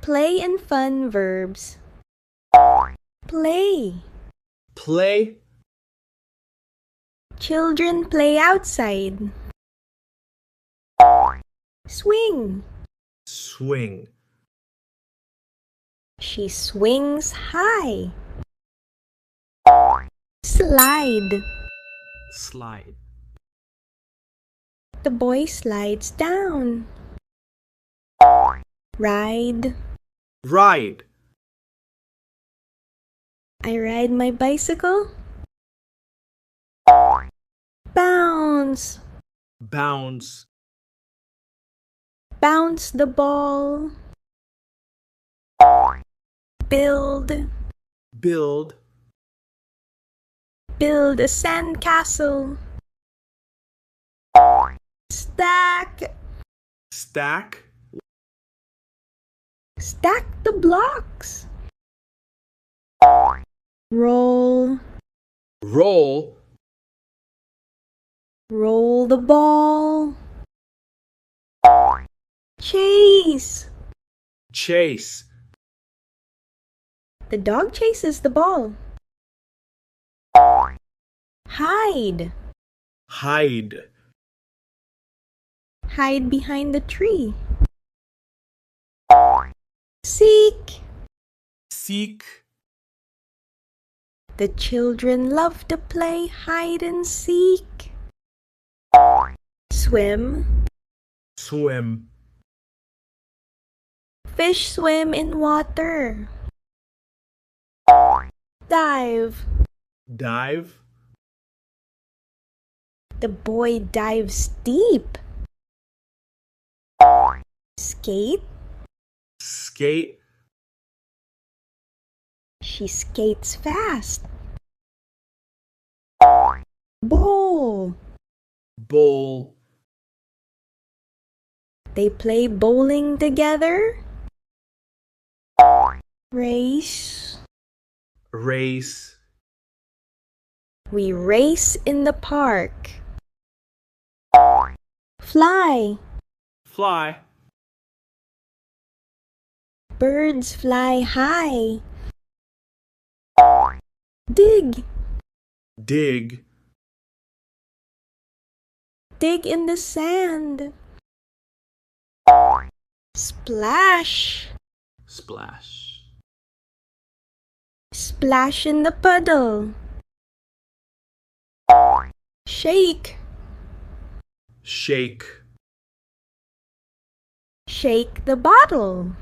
Play and fun verbs. Play. Play. Children play outside. Swing. Swing. She swings high. Slide. Slide. The boy slides down. Ride. Ride. I ride my bicycle. Bounce. Bounce. Bounce the ball. Build. Build. Build a sandcastle. Stack. Stack. Stack the blocks. Roll. Roll. Roll the ball. Chase. Chase. The dog chases the ball. Hide. Hide. Hide behind the tree. Seek. Seek. The children love to play hide and seek. Swim. Swim. Fish swim in water. Dive. Dive. The boy dives deep. Skate. Skate. She skates fast. Bowl. Bowl. They play bowling together. Race. Race. We race in the park. Fly. Fly. Birds fly high. Dig. Dig. Dig in the sand. Splash. Splash. Splash in the puddle. Shake. Shake. Shake the bottle.